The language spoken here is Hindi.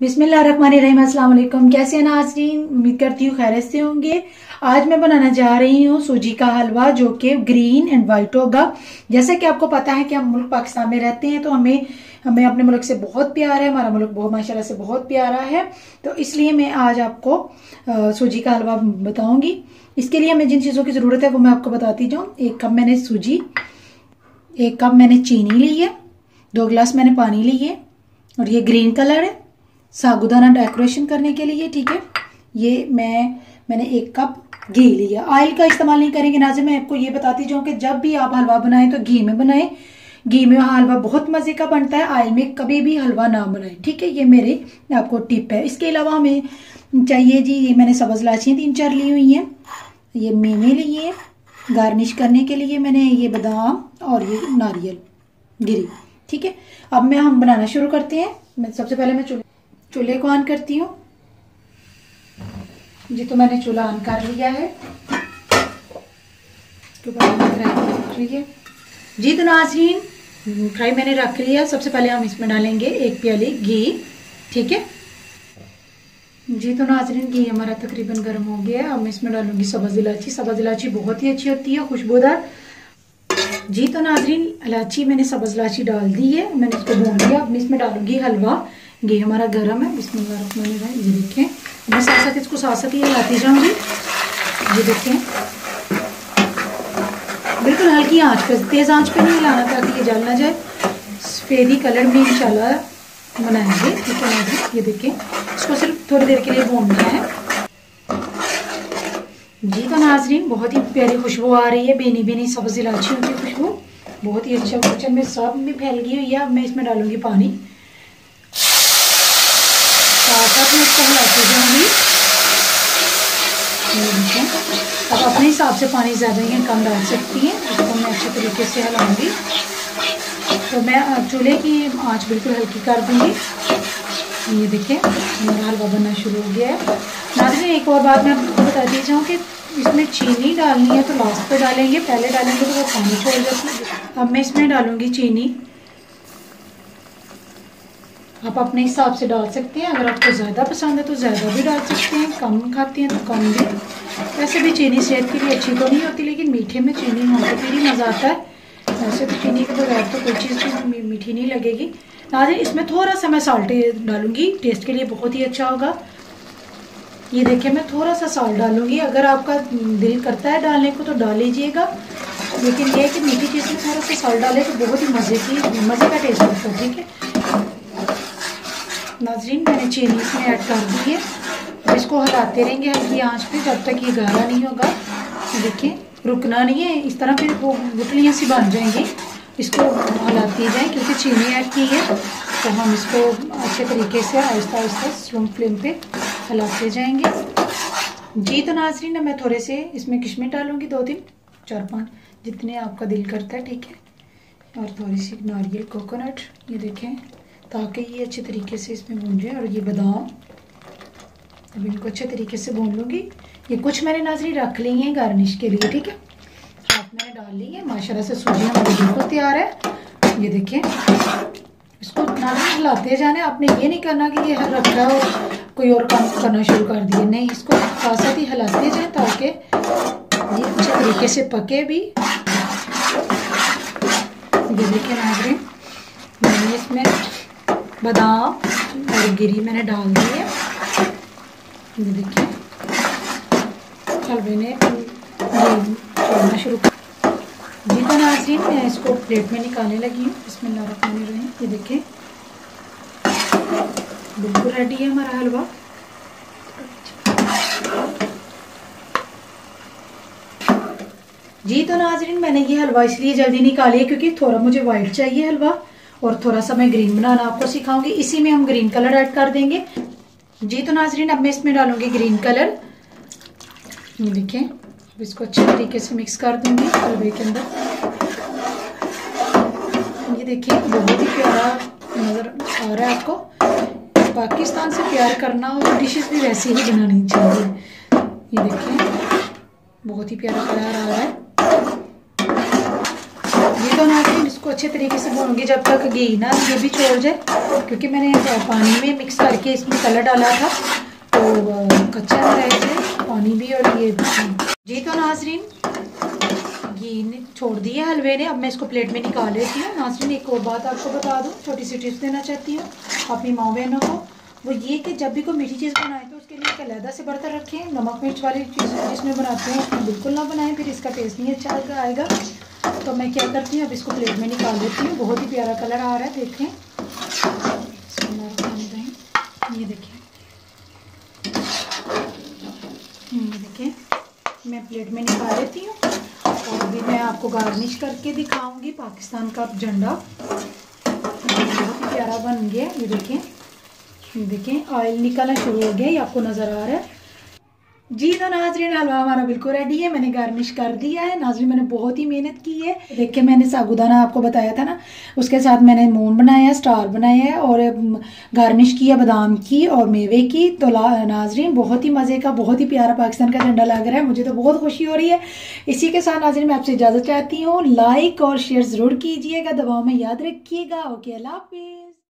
बिस्मिल्लाहिर्रहमानिर्रहीम। अस्सलाम वालेकुम। कैसे हैं नाज़रीन? उम्मीद करती हूँ खैरियत से होंगे। आज मैं बनाना जा रही हूँ सूजी का हलवा, जो कि ग्रीन एंड वाइट होगा। जैसे कि आपको पता है कि हम मुल्क पाकिस्तान में रहते हैं, तो हमें हमें अपने मुल्क से बहुत प्यार है। हमारा मुल्क बहुत माशाल्लाह से बहुत प्यारा है, तो इसलिए मैं आज आपको सूजी का हलवा बताऊंगी। इसके लिए हमें जिन चीज़ों की ज़रूरत है वो मैं आपको बताती जाऊँ। 1 कप मैंने सूजी, 1 कप मैंने चीनी ली है, 2 गिलास मैंने पानी ली है, और ये ग्रीन कलर है साबुदाना डेकोरेशन करने के लिए। ठीक है, ये मैंने 1 कप घी लिया। ऑयल का इस्तेमाल नहीं करेंगे नाज़रीन। मैं आपको ये बताती जाऊँ कि जब भी आप हलवा बनाएं तो घी में बनाएं। घी में हलवा बहुत मजे का बनता है, ऑयल में कभी भी हलवा ना बनाएं। ठीक है, ये मेरे आपको टिप है। इसके अलावा हमें चाहिए जी, ये मैंने सब्ज़ इलायची 3-4 ली हुई हैं, ये मेवे लिए हैं गार्निश करने के लिए, मैंने ये बादाम और ये नारियल गिरी। ठीक है, अब हम बनाना शुरू करते हैं। मैं सबसे पहले मैं चूल्हे को ऑन करती हूँ जी। तो मैंने चूल्हा ऑन कर लिया है, फ्राई है जी। तो नाज़रीन फ्राई मैंने रख लिया। सबसे पहले हम इसमें डालेंगे 1 प्याली घी। ठीक है जी। तो नाज़रीन घी हमारा तकरीबन गर्म हो गया है। अब मैं इसमें डालूंगी सब्ज़ इलायची। सब्ज़ इलायची बहुत ही अच्छी होती है, खुशबूदार जी। तो नाज़रीन इलायची मैंने सब्ज़ इलायची डाल दी है, मैंने इसको भून लिया। अब मैं इसमें डालूंगी हलवा। घी हमारा गर्म है, बिस्मिल्लाहिर्रहमानिर्रहीम। ये देखें, मैं साथ साथ इसको साथ ही हिलाती जाऊंगी। ये देखें, बिल्कुल हल्की आंच पे, तेज आंच पे नहीं हिलाना ताकि ये जल ना जाए। सफेदी कलर में इंशाल्लाह बनाएंगे। ठीक है नाज़रीन, ये देखें, इसको सिर्फ थोड़ी देर के लिए भूनना है जी। तो नाज़रीन बहुत ही प्यारी खुशबू आ रही है, बेनी बेनी सब्ज़ इलायची की खुशबू बहुत ही अच्छा किचन में सब में फैल गई हुई है। अब मैं इसमें डालूंगी पानी, साथ में इसको हिलाती जाऊंगी। अब अपने हिसाब से पानी ज़्यादा या कम डाल सकती हैं, इसको मैं अच्छे तरीके से हिलाऊंगी। तो मैं चूल्हे की आंच बिल्कुल हल्की कर दूंगी। ये देखिए हमारा हलवा बनना शुरू हो गया है नाज़रीन। एक और बात मैं आपको बताती जाऊँ कि इसमें चीनी डालनी है तो लास्ट पे डालेंगे, पहले डालेंगे तो वो पानी छोड़ जाती है। अब मैं इसमें डालूंगी चीनी। आप अपने हिसाब से डाल सकते हैं, अगर आपको ज़्यादा पसंद है तो ज़्यादा भी डाल सकते हैं, कम खाते हैं तो कम भी। वैसे भी चीनी सेहत के लिए अच्छी तो नहीं होती, लेकिन मीठे में चीनी हो तो फिर ही मज़ा आता है। वैसे तो चीनी के बगैर तो कोई चीज़ मीठी नहीं लगेगी नाज़रीन। इसमें थोड़ा सा मैं साल्ट डालूंगी, टेस्ट के लिए बहुत ही अच्छा होगा। ये देखिए, मैं थोड़ा सा साल्ट डालूंगी। अगर आपका दिल करता है डालने को तो डाल लीजिएगा, लेकिन यह है कि मीठी चीज़ में थोड़ा सा साल्ट डाले तो बहुत ही मज़े का टेस्ट आता है। ठीक है नाज़रीन, मैंने चीनी इसमें ऐड कर दी है। अब इसको हिलाते रहेंगे हल्की आंच पे जब तक ये गाढ़ा नहीं होगा। देखिए, रुकना नहीं है, इस तरह फिर वो गुठलियाँ सी बन जाएंगी। इसको हिलाती जाए क्योंकि चीनी ऐड की है, तो हम इसको अच्छे तरीके से आहिस्ता आहिस्ता स्लो फ्लेम पे हिलाते जाएंगे जी। तो नाज़रीन मैं थोड़े से इसमें किशमिश डालूंगी, 2-3 4-5 जितने आपका दिल करता है। ठीक है, और थोड़ी सी नारियल कोकोनट, ये देखें, ताकि ये अच्छे तरीके से इसमें भून जाए। और ये बादाम, अब इनको अच्छे तरीके से भून लूँगी। ये कुछ मैंने नाज़रीन रख ली हैं गार्निश के लिए। ठीक है, हाथ मैंने डाल ली है। माशाल्लाह से सूजी हमारी बिल्कुल तैयार है। ये देखें, इसको नाज़रीन हिलाते जाने। आपने ये नहीं करना कि ये रखा और कोई और काम करना शुरू कर दिए, नहीं, इसको साथ साथ ही हिलाते जाए ताकि ये अच्छे तरीके से पके भी। ये देखें नाज़रीन, मैंने इसमें बादाम और गिरी मैंने डाल दी है। ये देखिए हलवे ने छोड़ना शुरू कर जी। तो नाज़रीन मैं इसको प्लेट में निकालने लगी हूँ। बिस्मिल्लाहिर्रहमानिर्रहीम। ये देखिए बिल्कुल रेडी है हमारा हलवा। जी तो नाज़रीन मैंने ये हलवा इसलिए जल्दी निकाली है क्योंकि थोड़ा मुझे वाइट चाहिए हलवा, और थोड़ा सा मैं ग्रीन बनाना आपको सिखाऊंगी। इसी में हम ग्रीन कलर ऐड कर देंगे जी। तो नाज़रीन अब मैं इसमें डालूंगी ग्रीन कलर। ये देखें, अब इसको अच्छे तरीके से मिक्स कर दूंगी हलवे के अंदर। ये देखिए बहुत ही प्यारा नज़र आ रहा है आपको। पाकिस्तान से प्यार करना हो तो डिशेस भी वैसे ही बनानी चाहिए। ये देखिए बहुत ही प्यारा कलर आ रहा है। ये तो नाज़रीन इसको अच्छे तरीके से भूनूंगी जब तक घी ना ये भी छोड़ जाए, क्योंकि मैंने पानी में मिक्स करके इसमें कलर डाला था तो कच्चा ना रह जाए पानी भी। और ये जी तो नाज़रीन घी ने छोड़ दिया हलवे ने। अब मैं इसको प्लेट में निकाल लेती हूँ। नाज़रीन एक और बात आपको बता दूँ, छोटी सी टिप्स देना चाहती हूँ अपनी माँ बहनों को, वो ये कि जब भी कोई मीठी चीज़ बनाए तो उसके लिए एक अलहदा से बर्तन रखें। नमक मिर्च वाली चीज़ जिसमें बनाते हैं उसमें बिल्कुल ना बनाएं, फिर इसका टेस्ट नहीं अच्छा आएगा। तो मैं क्या करती हूँ, अब इसको प्लेट में निकाल लेती हूँ। बहुत ही प्यारा कलर आ रहा है, देखें। ये देखें, ये देखें, मैं प्लेट में निकाल लेती हूँ। और अभी मैं आपको गार्निश करके दिखाऊंगी पाकिस्तान का झंडा। बहुत ही प्यारा बन गया, ये देखें। देखें ऑयल निकलना शुरू हो गया, ये आपको नज़र आ रहा है। जी तो नाज़रीन हलवा हमारा बिल्कुल रेडी है, मैंने गार्निश कर दिया है। नाज़रीन मैंने बहुत ही मेहनत की है। देखिए मैंने साबूदाना आपको बताया था ना, उसके साथ मैंने मून बनाया, स्टार बनाया है और गार्निश किया बादाम की और मेवे की। तो नाज़रीन बहुत ही मज़े का, बहुत ही प्यारा पाकिस्तान का झंडा लग रहा है, मुझे तो बहुत खुशी हो रही है। इसी के साथ नाज़रीन मैं आपसे इजाज़त चाहती हूँ। लाइक और शेयर ज़रूर कीजिएगा, दवाओं में याद रखिएगा। ओके, अल्लाह हाफिज़।